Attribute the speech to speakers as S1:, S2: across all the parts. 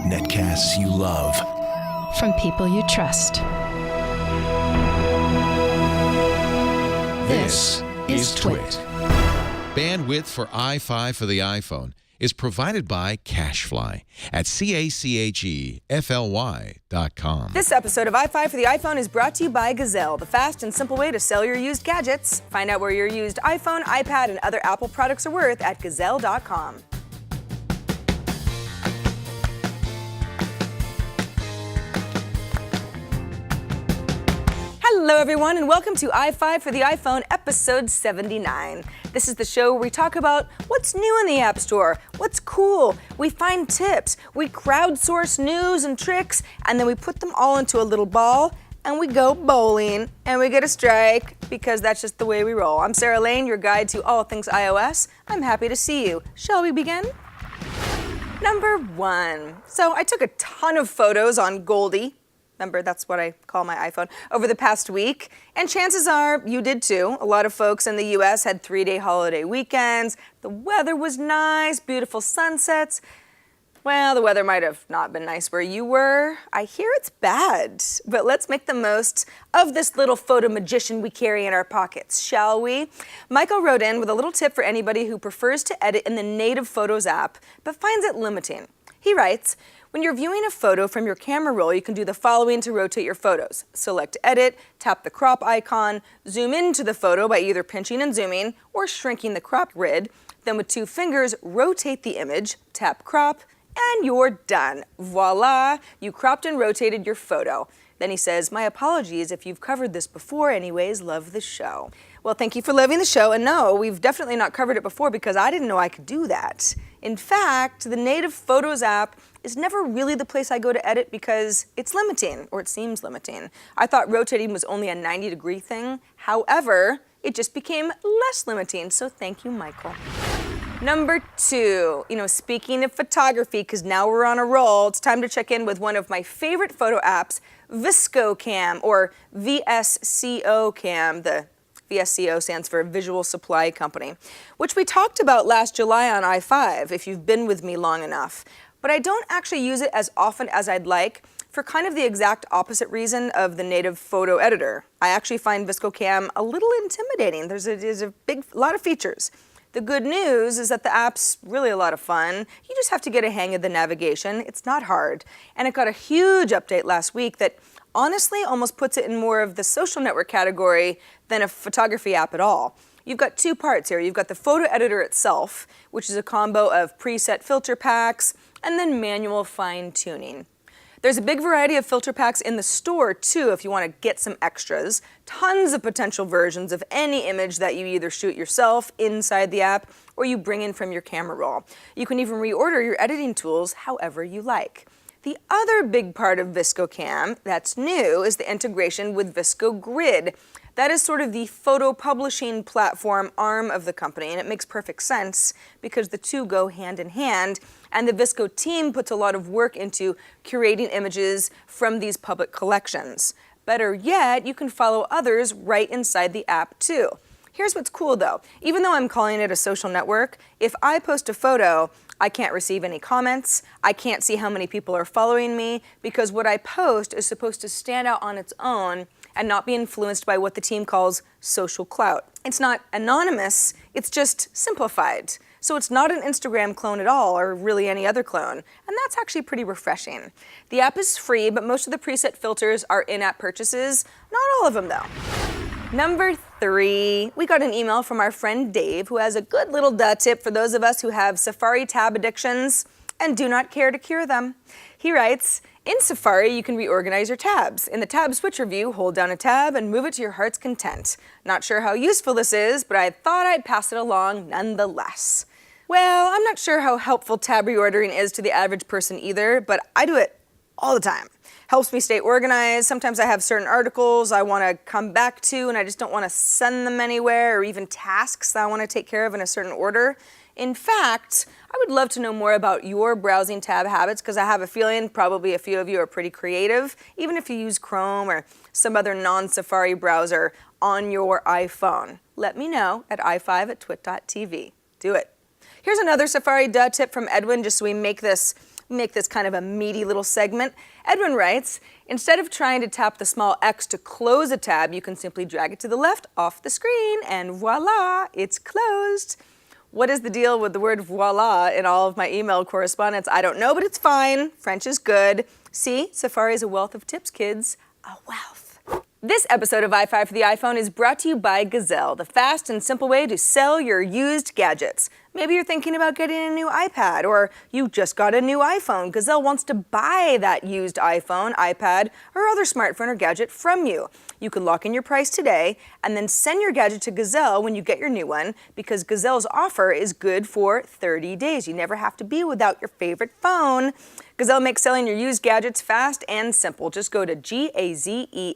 S1: Netcasts you love.
S2: From people you trust.
S1: This is Twit.
S3: Bandwidth for i5 for the iPhone is provided by CacheFly at CacheFly.com.
S4: This episode of i5 for the iPhone is brought to you by Gazelle, the fast and simple way to sell your used gadgets. Find out where your used iPhone, iPad, and other Apple products are worth at Gazelle.com. Hello, everyone, and welcome to i5 for the iPhone, episode 79. This is the show where we talk about what's new in the App Store, what's cool, we find tips, we crowdsource news and tricks, and then we put them all into a little ball, and we go bowling, and we get a strike, because that's just the way we roll. I'm Sarah Lane, your guide to all things iOS. I'm happy to see you. Shall we begin? Number 1. So I took a ton of photos on Goldie. Remember, that's what I call my iPhone, over the past week. And chances are you did too. A lot of folks in the US had 3-day holiday weekends. The weather was nice, beautiful sunsets. Well, the weather might have not been nice where you were. I hear it's bad, but let's make the most of this little photo magician we carry in our pockets, shall we? Michael wrote in with a little tip for anybody who prefers to edit in the native Photos app, but finds it limiting. He writes, when you're viewing a photo from your camera roll, you can do the following to rotate your photos. Select Edit, tap the crop icon, zoom into the photo by either pinching and zooming or shrinking the crop grid. Then with 2 fingers, rotate the image, tap crop, and you're done. Voila, you cropped and rotated your photo. Then he says, my apologies if you've covered this before, anyways, love the show. Well, thank you for loving the show, and no, we've definitely not covered it before because I didn't know I could do that. In fact, the native Photos app is never really the place I go to edit because it's limiting, or it seems limiting. I thought rotating was only a 90-degree thing. However, it just became less limiting, so thank you, Michael. Number 2, speaking of photography, because now we're on a roll, it's time to check in with one of my favorite photo apps, VSCO-Cam, or VSCO-Cam. The VSCO stands for Visual Supply Company, which we talked about last July on i5, if you've been with me long enough. But I don't actually use it as often as I'd like for kind of the exact opposite reason of the native photo editor. I actually find VSCO-Cam a little intimidating. There's a lot of features. The good news is that the app's really a lot of fun. You just have to get a hang of the navigation. It's not hard. And it got a huge update last week that honestly almost puts it in more of the social network category than a photography app at all. You've got 2 parts here. You've got the photo editor itself, which is a combo of preset filter packs and then manual fine-tuning. There's a big variety of filter packs in the store, too, if you want to get some extras. Tons of potential versions of any image that you either shoot yourself inside the app or you bring in from your camera roll. You can even reorder your editing tools however you like. The other big part of VSCO-Cam that's new is the integration with VSCO Grid. That is sort of the photo publishing platform arm of the company, and it makes perfect sense because the two go hand in hand, and the VSCO team puts a lot of work into curating images from these public collections. Better yet, you can follow others right inside the app too. Here's what's cool though. Even though I'm calling it a social network, if I post a photo, I can't receive any comments, I can't see how many people are following me, because what I post is supposed to stand out on its own and not be influenced by what the team calls social clout. It's not anonymous, it's just simplified. So it's not an Instagram clone at all, or really any other clone, and that's actually pretty refreshing. The app is free, but most of the preset filters are in-app purchases. Not all of them though. Number 3, we got an email from our friend Dave, who has a good little tip for those of us who have Safari tab addictions and do not care to cure them. He writes, in Safari, you can reorganize your tabs. In the tab switcher view, hold down a tab and move it to your heart's content. Not sure how useful this is, but I thought I'd pass it along nonetheless. Well, I'm not sure how helpful tab reordering is to the average person either, but I do it all the time. Helps me stay organized. Sometimes I have certain articles I want to come back to and I just don't want to send them anywhere, or even tasks that I want to take care of in a certain order. In fact, I would love to know more about your browsing tab habits, because I have a feeling probably a few of you are pretty creative, even if you use Chrome or some other non-Safari browser on your iPhone. Let me know at i5@twit.tv. Do it. Here's another Safari Duh tip from Edwin, just so we make this kind of a meaty little segment. Edwin writes, instead of trying to tap the small X to close a tab, you can simply drag it to the left off the screen and voila, it's closed. What is the deal with the word voila in all of my email correspondence? I don't know, but it's fine. French is good. See, Safari is a wealth of tips, kids. A wealth. This episode of i5 for the iPhone is brought to you by Gazelle, the fast and simple way to sell your used gadgets. Maybe you're thinking about getting a new iPad, or you just got a new iPhone. Gazelle wants to buy that used iPhone, iPad, or other smartphone or gadget from you. You can lock in your price today and then send your gadget to Gazelle when you get your new one, because Gazelle's offer is good for 30 days. You never have to be without your favorite phone. Gazelle makes selling your used gadgets fast and simple. Just go to GAZELLE.com,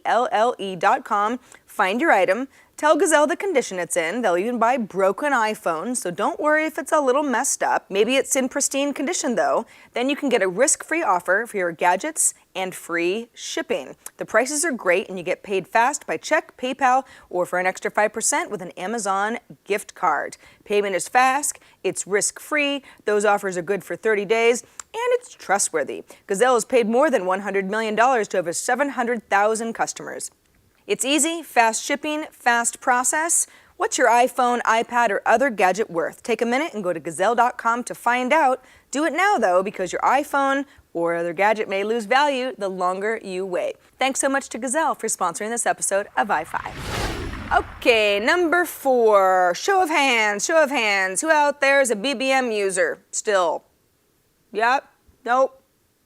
S4: find your item, tell Gazelle the condition it's in. They'll even buy broken iPhones, so don't worry if it's a little messed up. Maybe it's in pristine condition though. Then you can get a risk-free offer for your gadgets and free shipping. The prices are great and you get paid fast by check, PayPal, or for an extra 5% with an Amazon gift card. Payment is fast, it's risk-free, those offers are good for 30 days, and it's trustworthy. Gazelle has paid more than $100 million to over 700,000 customers. It's easy, fast shipping, fast process. What's your iPhone, iPad, or other gadget worth? Take a minute and go to Gazelle.com to find out. Do it now, though, because your iPhone or other gadget may lose value the longer you wait. Thanks so much to Gazelle for sponsoring this episode of i5. Okay, number 4. Show of hands. Who out there is a BBM user still? Yep. Nope.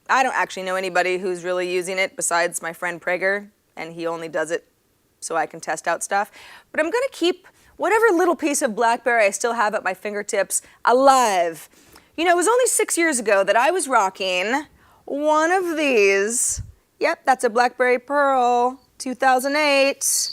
S4: I don't actually know anybody who's really using it besides my friend Prager, and he only does it so I can test out stuff. But I'm gonna keep whatever little piece of BlackBerry I still have at my fingertips alive. You know, it was only 6 years ago that I was rocking one of these. Yep, that's a BlackBerry Pearl, 2008.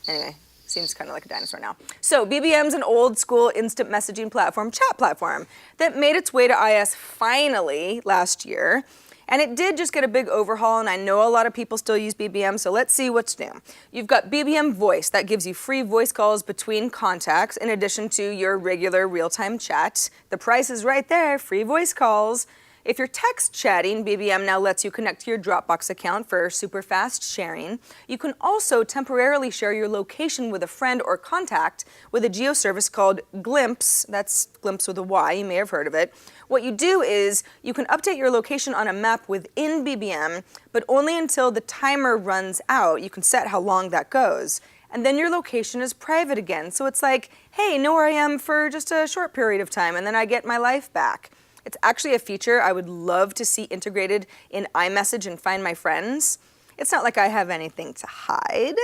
S4: Anyway, seems kind of like a dinosaur now. So BBM's an old school instant messaging platform, chat platform, that made its way to iOS finally last year. And it did just get a big overhaul, and I know a lot of people still use BBM, so let's see what's new. You've got BBM Voice. That gives you free voice calls between contacts in addition to your regular real-time chat. The price is right there, free voice calls. If you're text chatting, BBM now lets you connect to your Dropbox account for super fast sharing. You can also temporarily share your location with a friend or contact with a geo service called Glimpse. That's Glimpse with a Y, you may have heard of it. What you do is you can update your location on a map within BBM, but only until the timer runs out. You can set how long that goes. And then your location is private again. So it's like, hey, know where I am for just a short period of time, and then I get my life back. It's actually a feature I would love to see integrated in iMessage and Find My Friends. It's not like I have anything to hide,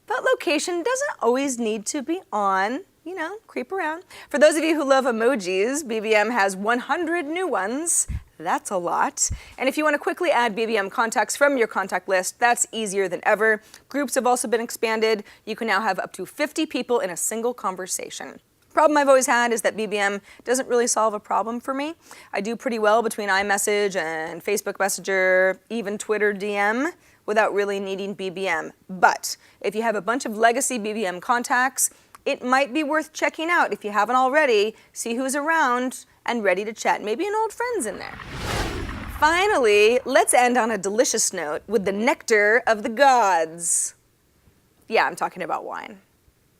S4: but location doesn't always need to be on. You know, creep around. For those of you who love emojis, BBM has 100 new ones. That's a lot. And if you want to quickly add BBM contacts from your contact list, that's easier than ever. Groups have also been expanded. You can now have up to 50 people in a single conversation. Problem I've always had is that BBM doesn't really solve a problem for me. I do pretty well between iMessage and Facebook Messenger, even Twitter DM, without really needing BBM. But if you have a bunch of legacy BBM contacts, it might be worth checking out if you haven't already. See who's around and ready to chat. Maybe an old friend's in there. Finally, let's end on a delicious note with the nectar of the gods. Yeah, I'm talking about wine,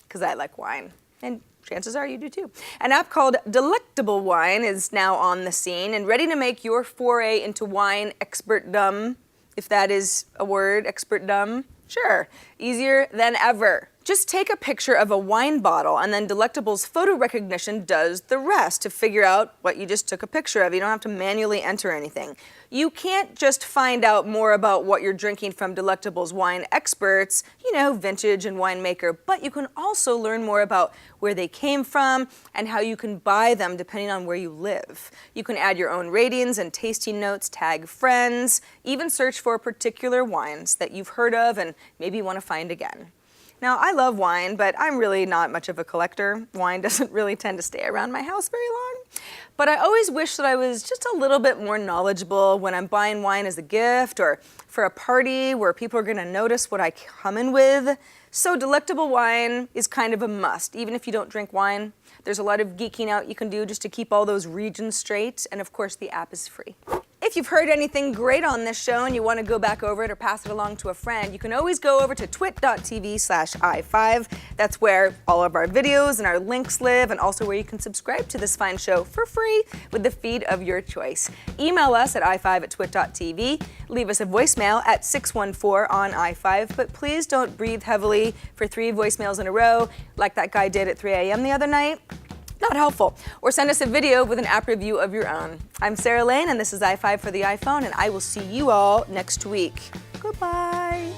S4: because I like wine. And chances are you do too. An app called Delectable Wine is now on the scene and ready to make your foray into wine expertdom, if that is a word, expertdom. Sure, easier than ever. Just take a picture of a wine bottle and then Delectable's photo recognition does the rest to figure out what you just took a picture of. You don't have to manually enter anything. You can't just find out more about what you're drinking from Delectable's wine experts, you know, vintage and winemaker, but you can also learn more about where they came from and how you can buy them depending on where you live. You can add your own ratings and tasting notes, tag friends, even search for particular wines that you've heard of and maybe want to find again. Now, I love wine, but I'm really not much of a collector. Wine doesn't really tend to stay around my house very long. But I always wish that I was just a little bit more knowledgeable when I'm buying wine as a gift or for a party where people are going to notice what I come in with. So delectable wine is kind of a must, even if you don't drink wine. There's a lot of geeking out you can do just to keep all those regions straight, and of course the app is free. If you've heard anything great on this show and you want to go back over it or pass it along to a friend, you can always go over to twit.tv/i5. That's where all of our videos and our links live, and also where you can subscribe to this fine show for free with the feed of your choice. Email us at i5@twit.tv. Leave us a voicemail at 614 on i5, but please don't breathe heavily for 3 voicemails in a row like that guy did at 3 a.m. the other night. Not helpful. Or send us a video with an app review of your own. I'm Sarah Lane, and this is i5 for the iPhone, and I will see you all next week. Goodbye.